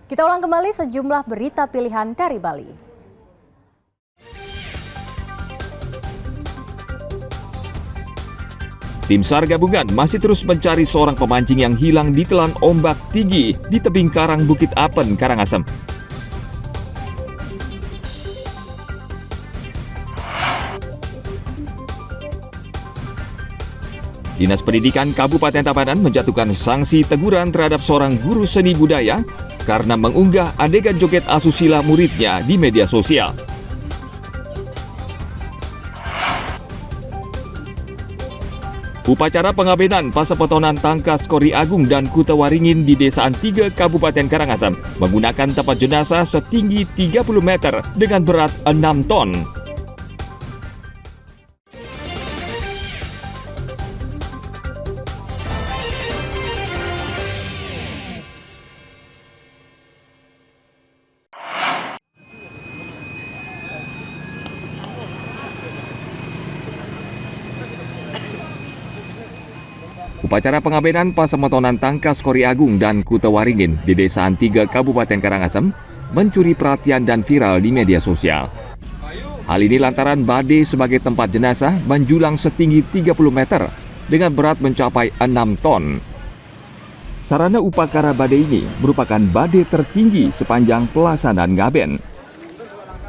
Kita ulang kembali sejumlah berita pilihan dari Bali. Tim SAR gabungan masih terus mencari seorang pemancing yang hilang ditelan ombak tinggi di tebing karang Bukit Apen, Karangasem. Dinas Pendidikan Kabupaten Tabanan menjatuhkan sanksi teguran terhadap seorang guru seni budaya karena mengunggah adegan joget asusila muridnya di media sosial. Upacara pengabenan Pasepetonan Tangkas Kori Agung dan Kuta Waringin di Desaan 3 Kabupaten Karangasem menggunakan tempat jenazah setinggi 30 meter dengan berat 6 ton. Upacara pengabenan Pasepetonan Tangkas Kori Agung dan Kuta Waringin di Desaan 3 Kabupaten Karangasem mencuri perhatian dan viral di media sosial. Hal ini lantaran badai sebagai tempat jenazah menjulang setinggi 30 meter dengan berat mencapai 6 ton. Sarana upacara badai ini merupakan badai tertinggi sepanjang pelaksanaan ngaben.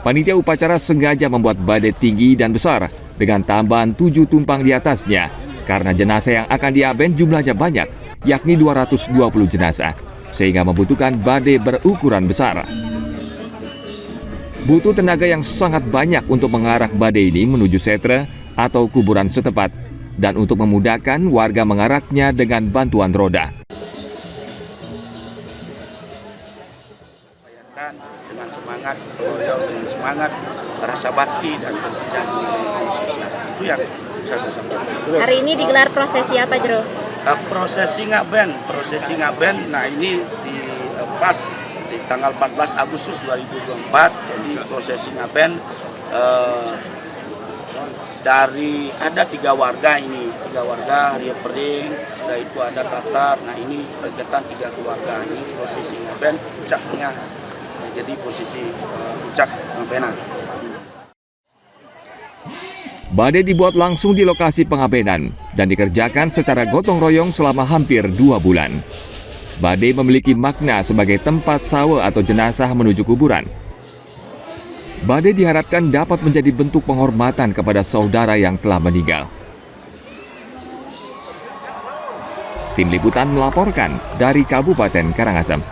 Panitia upacara sengaja membuat badai tinggi dan besar dengan tambahan 7 tumpang di atasnya, karena jenazah yang akan diaben jumlahnya banyak, yakni 220 jenazah, sehingga membutuhkan badai berukuran besar. Butuh tenaga yang sangat banyak untuk mengarak badai ini menuju setre atau kuburan setempat, dan untuk memudahkan warga mengaraknya dengan bantuan roda. Dengan semangat, dengan semangat, rasa bakti dan kepercayaan itu yang saya sampaikan. Hari ini digelar prosesi apa, Jero? Prosesi ngaben. Nah, ini di pas di tanggal 14 Agustus 2024. Jadi prosesi ngaben dari ada 3 warga ini, 3 warga Rio Pering, ada itu ada Tatar. Nah, ini berkaitan 3 keluarga ini prosesi ngaben puncaknya. Jadi posisi puncak ngabenan. Badai dibuat langsung di lokasi pengabenan dan dikerjakan secara gotong royong selama hampir 2 bulan. Badai memiliki makna sebagai tempat sawe atau jenazah menuju kuburan. Badai diharapkan dapat menjadi bentuk penghormatan kepada saudara yang telah meninggal. Tim Liputan melaporkan dari Kabupaten Karangasem.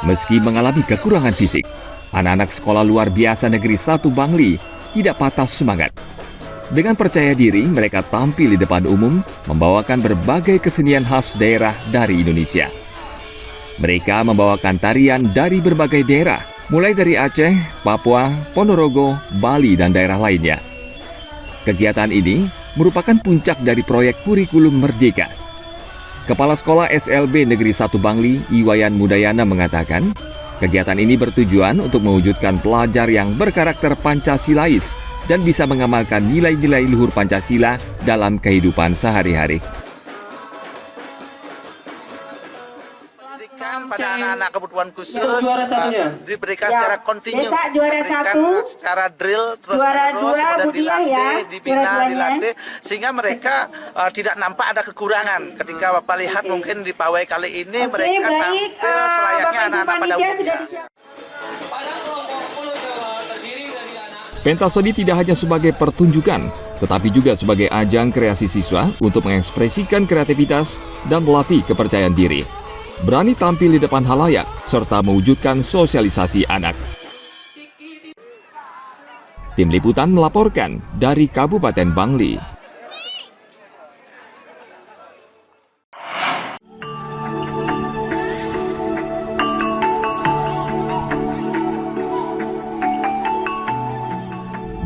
Meski mengalami kekurangan fisik, anak-anak sekolah luar biasa Negeri 1 Bangli tidak patah semangat. Dengan percaya diri, mereka tampil di depan umum, membawakan berbagai kesenian khas daerah dari Indonesia. Mereka membawakan tarian dari berbagai daerah, mulai dari Aceh, Papua, Ponorogo, Bali, dan daerah lainnya. Kegiatan ini merupakan puncak dari proyek kurikulum Merdeka. Kepala Sekolah SLB Negeri 1 Bangli, Iwayan Mudayana mengatakan, kegiatan ini bertujuan untuk mewujudkan pelajar yang berkarakter Pancasilais dan bisa mengamalkan nilai-nilai luhur Pancasila dalam kehidupan sehari-hari. Pada anak-anak kebutuhan khusus diberikan secara kontinu, Desa juara 1, secara drill terus juara menerus, 2 Budiah ya, dibina, dilatih, sehingga mereka tidak nampak ada kekurangan. Ketika Bapak lihat mungkin di pawai kali ini mereka tampil selayaknya anak-anak pada umumnya. Pentasodi tidak hanya sebagai pertunjukan, tetapi juga sebagai ajang kreasi siswa untuk mengekspresikan kreativitas dan melatih kepercayaan diri. Berani tampil di depan halayak, serta mewujudkan sosialisasi anak. Tim Liputan melaporkan dari Kabupaten Bangli.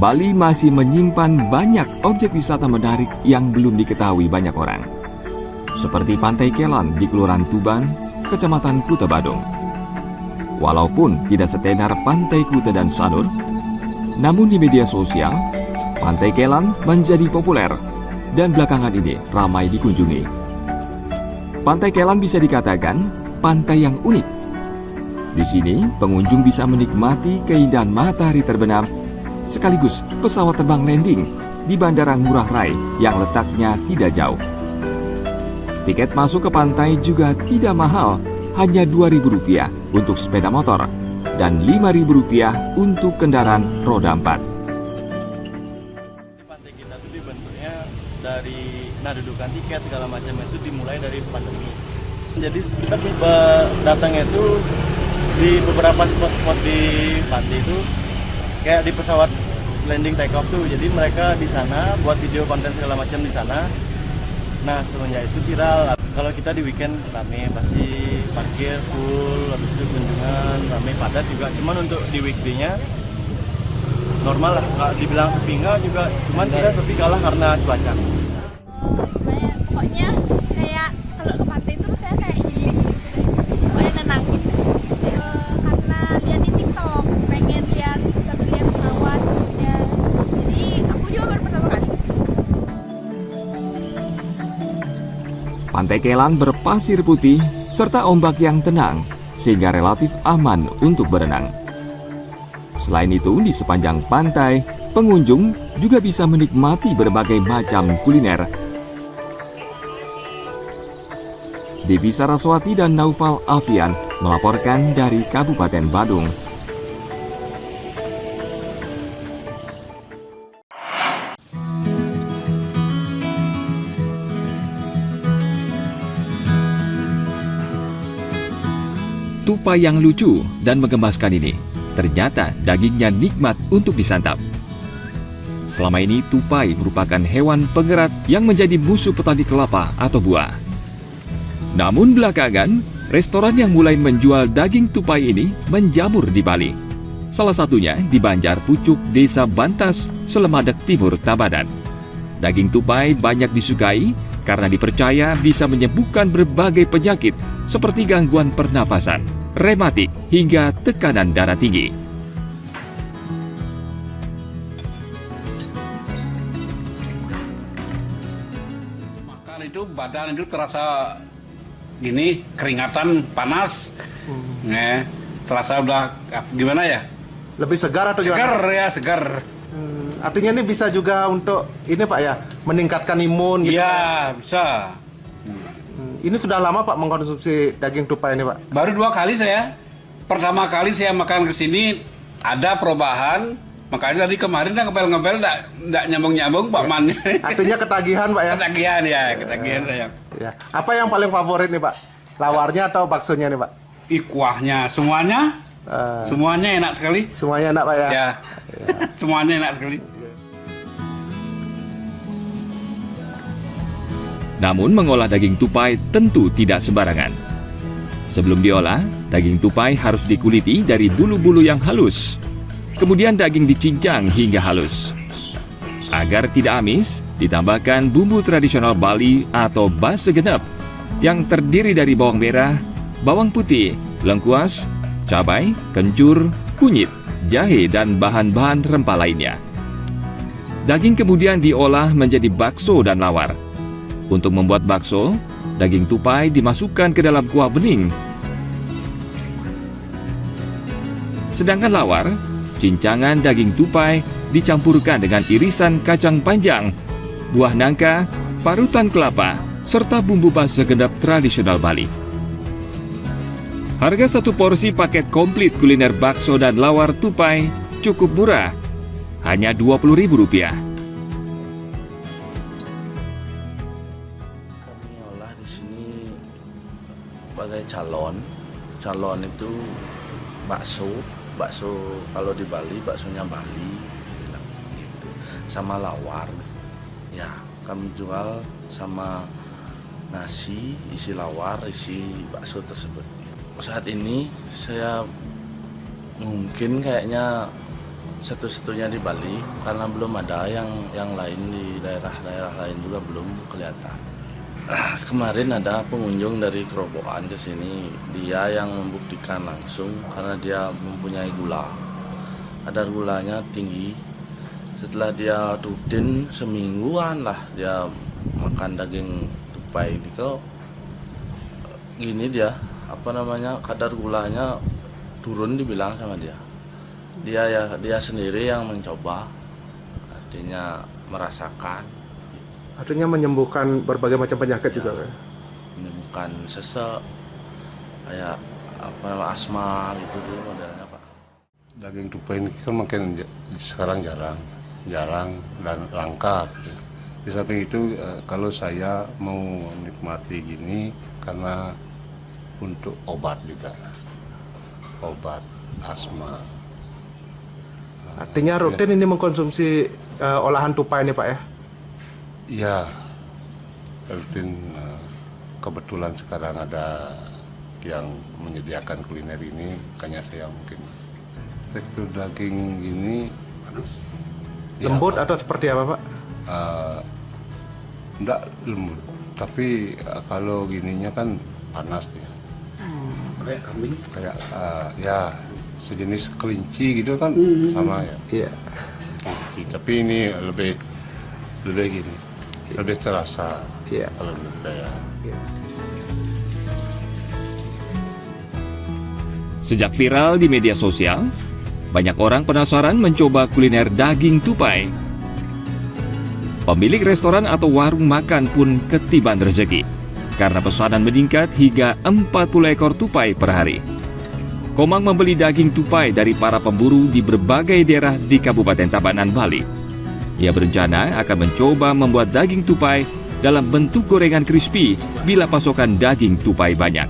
Bali masih menyimpan banyak objek wisata menarik yang belum diketahui banyak orang. Seperti Pantai Kelan di Kelurahan Tuban, Kecamatan Kuta Badung. Walaupun tidak setenar Pantai Kuta dan Sanur, Namun di media sosial, Pantai Kelan menjadi populer dan belakangan ini ramai dikunjungi. Pantai Kelan bisa dikatakan pantai yang unik. Di sini, pengunjung bisa menikmati keindahan matahari terbenam sekaligus pesawat terbang landing di Bandara Ngurah Rai yang letaknya tidak jauh. Tiket masuk ke pantai juga tidak mahal, hanya Rp2.000 untuk sepeda motor dan Rp5.000 untuk kendaraan roda 4. Pantai kita itu dibentuknya dari dudukan tiket segala macam itu dimulai dari pandemi. Jadi kita datangnya itu di beberapa spot-spot di pantai itu kayak di pesawat landing take off tuh. Jadi mereka di sana buat video konten segala macam di sana. Nah, semenjak itu viral. Kalau kita di weekend rame, pasti parkir full, habis itu kunjungan rame padat juga. Cuman untuk di weekday-nya normal lah. Kalau dibilang sepi enggak juga, cuman kita sepi kalah karena cuaca. Pokoknya kayak kalau ke pantai itu saya kayak healing gitu, pokoknya nenangin. Karena lihat di TikTok, pengen lihat sambil lihat pesawat ya. Jadi aku juga baru pertama kali kesini. Pantai Kelan berpasir putih serta ombak yang tenang sehingga relatif aman untuk berenang. Selain itu, di sepanjang pantai, pengunjung juga bisa menikmati berbagai macam kuliner. Devi Saraswati dan Naufal Alfian melaporkan dari Kabupaten Badung. Tupai yang lucu dan menggemaskan ini, ternyata dagingnya nikmat untuk disantap. Selama ini tupai merupakan hewan pengerat yang menjadi musuh petani kelapa atau buah. Namun belakangan, restoran yang mulai menjual daging tupai ini menjamur di Bali. Salah satunya di Banjar Pucuk, Desa Bantas, Selemadeg Timur, Tabanan. Daging tupai banyak disukai karena dipercaya bisa menyembuhkan berbagai penyakit seperti gangguan pernafasan, rematik, hingga tekanan darah tinggi. Makan itu badan itu terasa gini, keringatan, panas, terasa udah gimana ya? Lebih segar atau gimana? Segar ya, segar. Artinya ini bisa juga untuk ini Pak ya, meningkatkan imun gitu. Iya, bisa. Ini sudah lama Pak mengkonsumsi daging tupai ini Pak? Baru 2 kali saya. Pertama kali saya makan ke sini ada perubahan, makanya tadi kemarin dah ngepel-ngepel enggak nyambung-nyambung Pak Man. Artinya ketagihan Pak ya? Ketagihan ya, ketagihan saya. Ya. Apa yang paling favorit nih Pak? Lawarnya atau baksonya nih Pak? Kuahnya semuanya. Semuanya enak sekali. Semuanya enak Pak ya? Ya. Semuanya enak sekali. Namun mengolah daging tupai tentu tidak sembarangan. Sebelum diolah, daging tupai harus dikuliti dari bulu-bulu yang halus. Kemudian daging dicincang hingga halus. Agar tidak amis, ditambahkan bumbu tradisional Bali atau base genep yang terdiri dari bawang merah, bawang putih, lengkuas, cabai, kencur, kunyit, jahe, dan bahan-bahan rempah lainnya. Daging kemudian diolah menjadi bakso dan lawar. Untuk membuat bakso, daging tupai dimasukkan ke dalam kuah bening. Sedangkan lawar, cincangan daging tupai dicampurkan dengan irisan kacang panjang, buah nangka, parutan kelapa, serta bumbu base genep tradisional Bali. Harga satu porsi paket komplit kuliner bakso dan lawar tupai cukup murah, hanya Rp20.000. Kami olah di sini sebagai calon itu bakso kalau di Bali baksonya Bali gitu. Sama lawar ya kami jual sama nasi isi lawar isi bakso tersebut. Saat ini saya mungkin kayaknya satu-satunya di Bali karena belum ada yang lain di daerah-daerah lain juga belum kelihatan. Kemarin ada pengunjung dari Kerobokan ke sini, dia yang membuktikan langsung karena dia mempunyai gula. kadar gulanya tinggi. Setelah dia rutin semingguan lah dia makan daging tupai ini kok gini dia kadar gulanya turun dibilang sama dia. Dia sendiri yang mencoba, artinya merasakan. Artinya menyembuhkan berbagai macam penyakit juga kan? Menyembuhkan sesek, kayak asma gitu dulu modelnya Pak. Daging tupai ini kan makin sekarang jarang dan langka. Di samping itu kalau saya mau menikmati gini karena untuk obat juga, obat asma. Artinya rutin ini mengkonsumsi olahan tupai ini Pak ya? Iya, rutin. Kebetulan sekarang ada yang menyediakan kuliner ini, makanya saya mungkin tekstur daging ini lembut atau seperti apa Pak? Enggak lembut, tapi kalau gininya kan panas dia. Kayak kambing? Kayak ya sejenis kelinci gitu kan, sama ya. Iya. Kelinci, tapi ini lebih gini, lebih terasa. Iya. Kalau menurut saya. Iya. Sejak viral di media sosial, banyak orang penasaran mencoba kuliner daging tupai. Pemilik restoran atau warung makan pun ketiban rezeki karena pesanan meningkat hingga 40 ekor tupai per hari. Komang membeli daging tupai dari para pemburu di berbagai daerah di Kabupaten Tabanan, Bali. Ia berencana akan mencoba membuat daging tupai dalam bentuk gorengan crispy bila pasokan daging tupai banyak.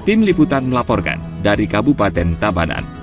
Tim Liputan melaporkan dari Kabupaten Tabanan.